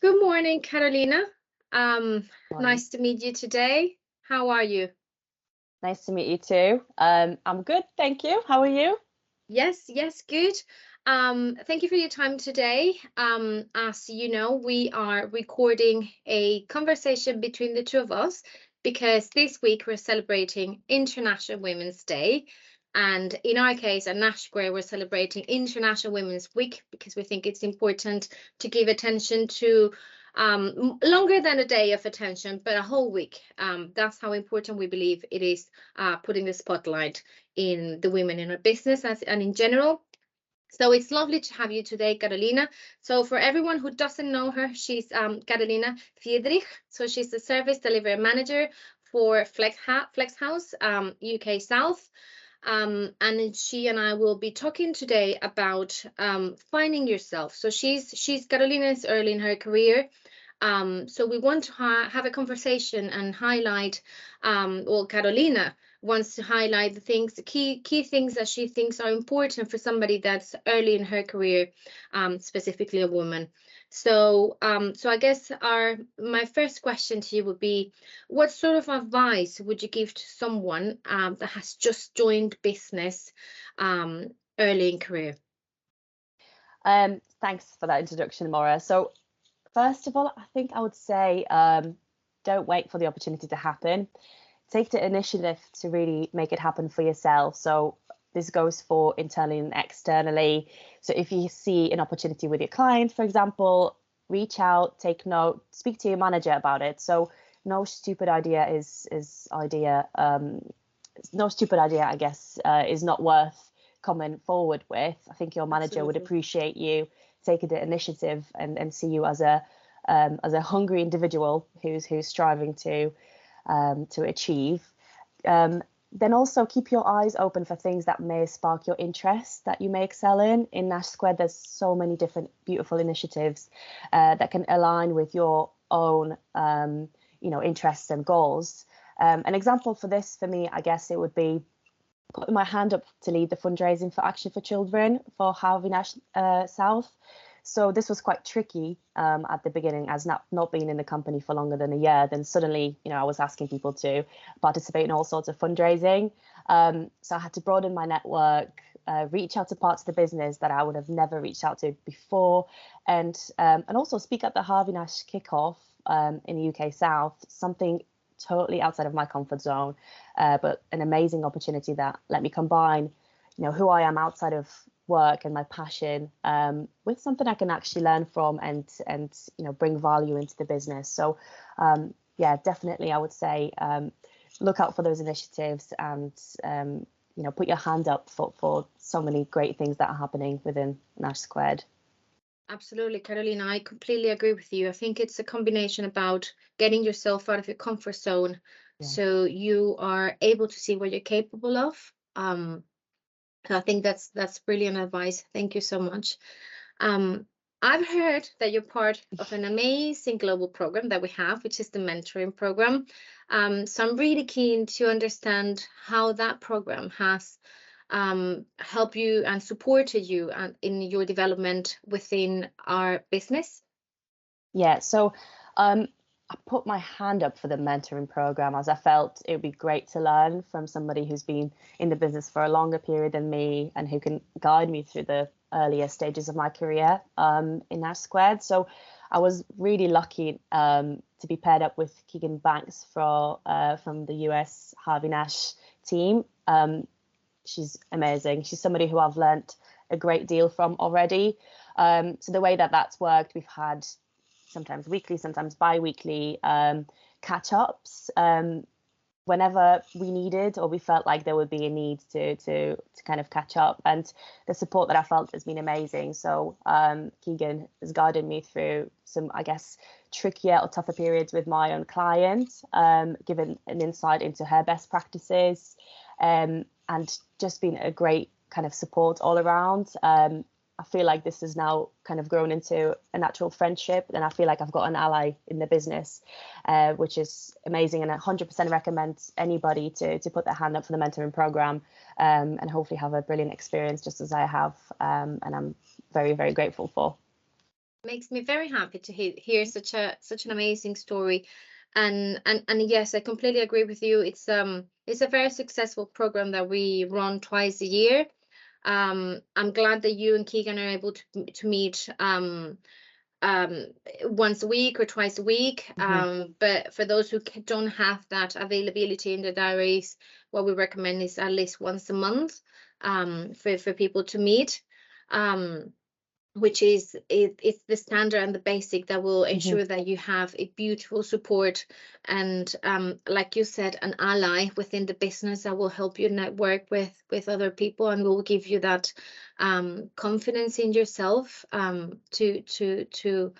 Good morning, Karolina. Um, Morning. nice to meet you today. How are you? Nice to meet you too. I'm good, thank you. How are you? Yes, good. Thank you for your time today. As you know, we are recording a conversation between the two of us because this week we're celebrating International Women's Day. And in our case, at Nash Square, we're celebrating International Women's Week because we think it's important to give attention to longer than a day of attention, but a whole week. That's how important we believe it is putting the spotlight in the women in our business and in general. So it's lovely to have you today, Karolina. So for everyone who doesn't know her, she's Karolina Friedrich. So she's the service delivery manager for Flex House, UK South. And she and I will be talking today about finding yourself. So she's Karolina is early in her career. So we want to have a conversation and highlight, well, Carolina wants to highlight the key things that she thinks are important for somebody that's early in her career, specifically a woman. So I guess my first question to you would be, what sort of advice would you give to someone that has just joined business early in career? Thanks for that introduction, Maura. So first of all, I think I would say don't wait for the opportunity to happen. Take the initiative to really make it happen for yourself. So this goes for internally and externally. So if you see an opportunity with your client, for example, reach out, take note, speak to your manager about it. So no stupid idea is idea. No stupid idea, I guess, is not worth coming forward with. I think your manager would Absolutely. appreciate you taking the initiative and see you as a hungry individual who's striving to achieve. Um, then also keep your eyes open for things that may spark your interest that you may excel in. In Nash Square, there's so many different beautiful initiatives that can align with your own, interests and goals. An example for this, for me, I guess it would be putting my hand up to lead the fundraising for Action for Children for Harvey Nash South. So this was quite tricky at the beginning, as not being in the company for longer than a year. Then suddenly, I was asking people to participate in all sorts of fundraising. So I had to broaden my network, reach out to parts of the business that I would have never reached out to before, and also speak at the Harvey Nash kickoff in the UK South. Something totally outside of my comfort zone, but an amazing opportunity that let me combine, who I am outside of work and my passion with something I can actually learn from and bring value into the business. So yeah, definitely I would say look out for those initiatives and put your hand up for so many great things that are happening within Nash Squared. Absolutely, Carolina. I completely agree with you. I think it's a combination about getting yourself out of your comfort zone Yeah. so you are able to see what you're capable of. So I think that's brilliant advice. Thank you so much. Um, I've heard that you're part of an amazing global program that we have, which is the mentoring program. So I'm really keen to understand how that program has helped you and supported you in your development within our business. Yeah, so I put my hand up for the mentoring program as I felt it would be great to learn from somebody who's been in the business for a longer period than me and who can guide me through the earlier stages of my career in Nash Squared. So I was really lucky to be paired up with Keegan Banks from the US Harvey Nash team. She's amazing. She's somebody who I've learnt a great deal from already. So the way that that's worked, we've had sometimes weekly, sometimes bi-weekly catch-ups whenever we needed or we felt like there would be a need to kind of catch up. And the support that I felt has been amazing. So Keegan has guided me through some, I guess, trickier or tougher periods with my own client, given an insight into her best practices, and just been a great kind of support all around. I feel like this has now kind of grown into a natural friendship, and I feel like I've got an ally in the business, which is amazing. And I 100% recommend anybody to put their hand up for the mentoring program, and hopefully have a brilliant experience just as I have, and I'm very, very grateful for. Makes me very happy to hear such an amazing story. And yes, I completely agree with you. It's a very successful program that we run twice a year. I'm glad that you and Keegan are able to meet um once a week or twice a week. Hmm. But for those who don't have that availability in their diaries, what we recommend is at least once a month, for people to meet. Which is it's the standard and the basic that will Hmm. ensure that you have a beautiful support and, like you said, an ally within the business that will help you network with other people and will give you that confidence in yourself, to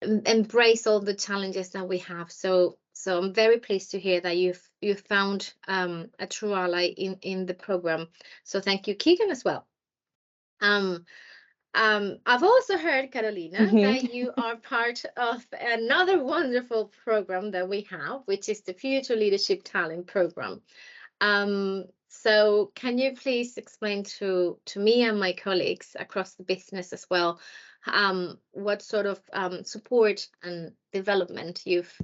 embrace all the challenges that we have. So I'm very pleased to hear that you've found a true ally in the program. So thank you, Keegan, as well. um I've also heard, Karolina, Hmm. that you are part of another wonderful program that we have, which is the Future Leadership Talent Program. So can you please explain to me and my colleagues across the business as well, what sort of support and development you've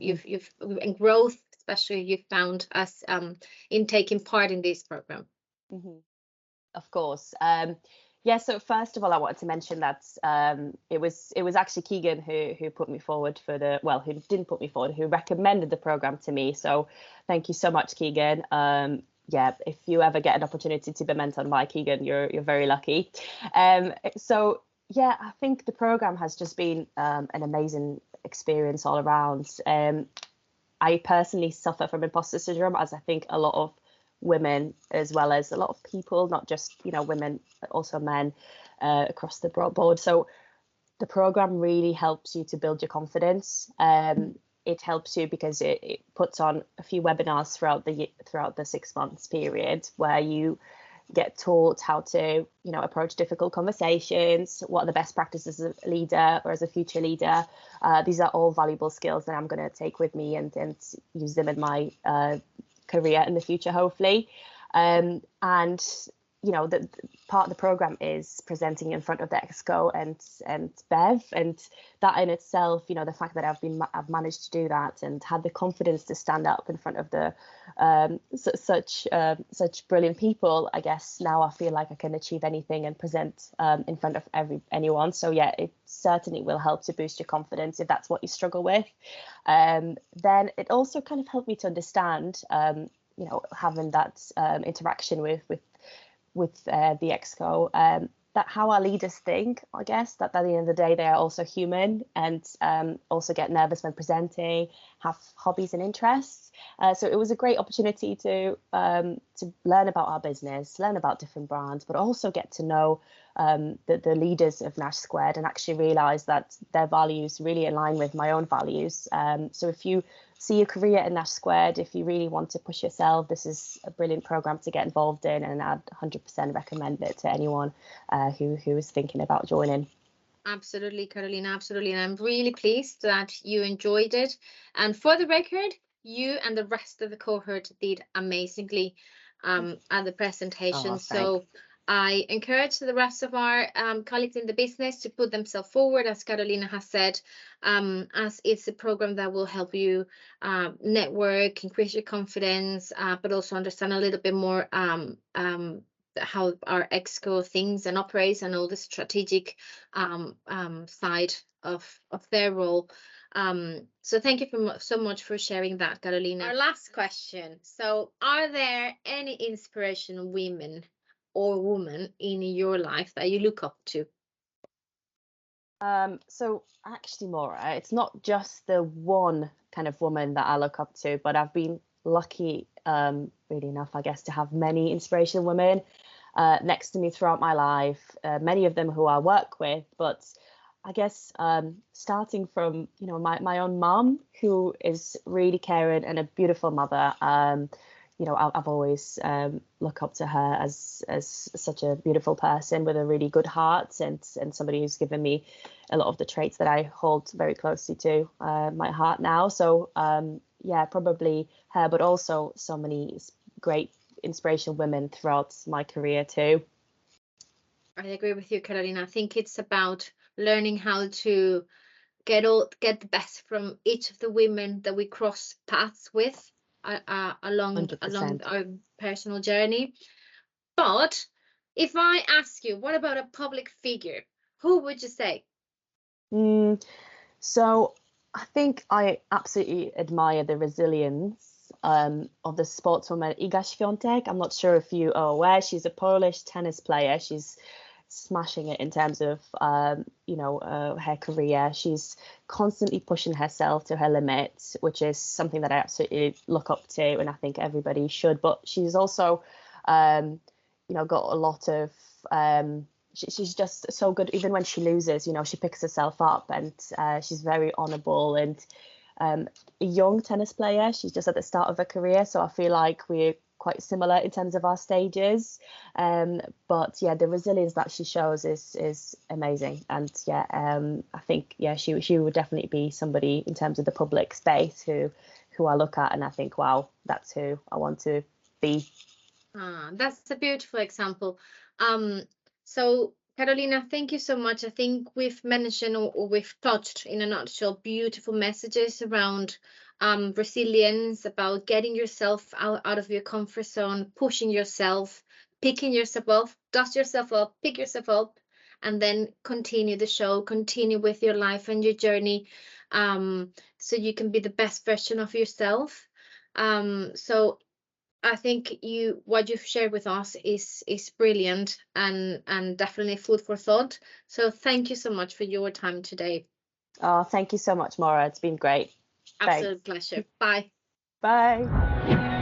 and growth, especially you found us in taking part in this program? Hmm. Of course. Yeah, so first of all, I wanted to mention that it was actually Keegan who put me forward for who didn't put me forward, who recommended the program to me. So thank you so much, Keegan. Yeah, if you ever get an opportunity to be mentored by Keegan, you're very lucky. So yeah, I think the program has just been an amazing experience all around. I personally suffer from imposter syndrome, as I think a lot of women, as well as a lot of people, not just women, but also men across the broad board. So the program really helps you to build your confidence. It helps you because it puts on a few webinars throughout the 6 months period where you get taught how to approach difficult conversations, what are the best practices as a leader or as a future leader. These are all valuable skills that I'm going to take with me and use them in my career in the future, hopefully. And the part of the program is presenting in front of the exco and Bev, and that in itself, the fact that I've managed to do that and had the confidence to stand up in front of the such brilliant people. I guess now I feel like I can achieve anything and present in front of anyone. So yeah, it certainly will help to boost your confidence if that's what you struggle with. Then it also kind of helped me to understand, having that interaction with the exco, that how our leaders think. I guess that at the end of the day they are also human and also get nervous when presenting, have hobbies and interests. So it was a great opportunity to learn about our business, learn about different brands, but also get to know the leaders of Nash Squared and actually realize that their values really align with my own values. So if you see a career in Nash Squared, if you really want to push yourself, this is a brilliant program to get involved in, and I'd 100% recommend it to anyone who is thinking about joining. Absolutely, Carolina, absolutely. And I'm really pleased that you enjoyed it. And for the record, you and the rest of the cohort did amazingly at the presentation. Oh, thanks. So I encourage the rest of our colleagues in the business to put themselves forward, as Carolina has said, as it's a program that will help you network, increase your confidence, but also understand a little bit more how our exco thinks and operates and all the strategic side of their role. So thank you so much for sharing that, Carolina. Our last question. So, are there any inspirational women or woman in your life that you look up to? So actually, Maura, it's not just the one kind of woman that I look up to, but I've been lucky, really enough, I guess, to have many inspirational women next to me throughout my life, many of them who I work with. But I guess starting from, my own mum, who is really caring and a beautiful mother. I've always look up to her as such a beautiful person with a really good heart and somebody who's given me a lot of the traits that I hold very closely to my heart now. So yeah, probably her, but also so many great inspirational women throughout my career too. I agree with you, Carolina. I think it's about learning how to get the best from each of the women that we cross paths with along 100%. our personal journey. But if I ask you, what about a public figure? Who would you say? So I think I absolutely admire the resilience of the sportswoman Iga Świątek. I'm not sure if you are aware, she's a Polish tennis player. She's smashing it in terms of her career. She's constantly pushing herself to her limits, which is something that I absolutely look up to, and I think everybody should. But she's also got a lot of she's just so good. Even when she loses, she picks herself up, and she's very honourable and a young tennis player. She's just at the start of her career, so I feel like we're quite similar in terms of our stages. But yeah, the resilience that she shows is amazing, and I think she would definitely be somebody in terms of the public space who I look at and I think, wow, that's who I want to be. That's a beautiful example. So Karolina, thank you so much. I think we've mentioned or we've touched in a nutshell beautiful messages around resilience, about getting yourself out of your comfort zone, pushing yourself, picking yourself up, dust yourself up, pick yourself up, and then continue the show, continue with your life and your journey, so you can be the best version of yourself. So I think what you've shared with us is brilliant and definitely food for thought. So thank you so much for your time today. Oh, thank you so much, Maura. It's been great. Thanks. Absolute pleasure. Bye. Bye.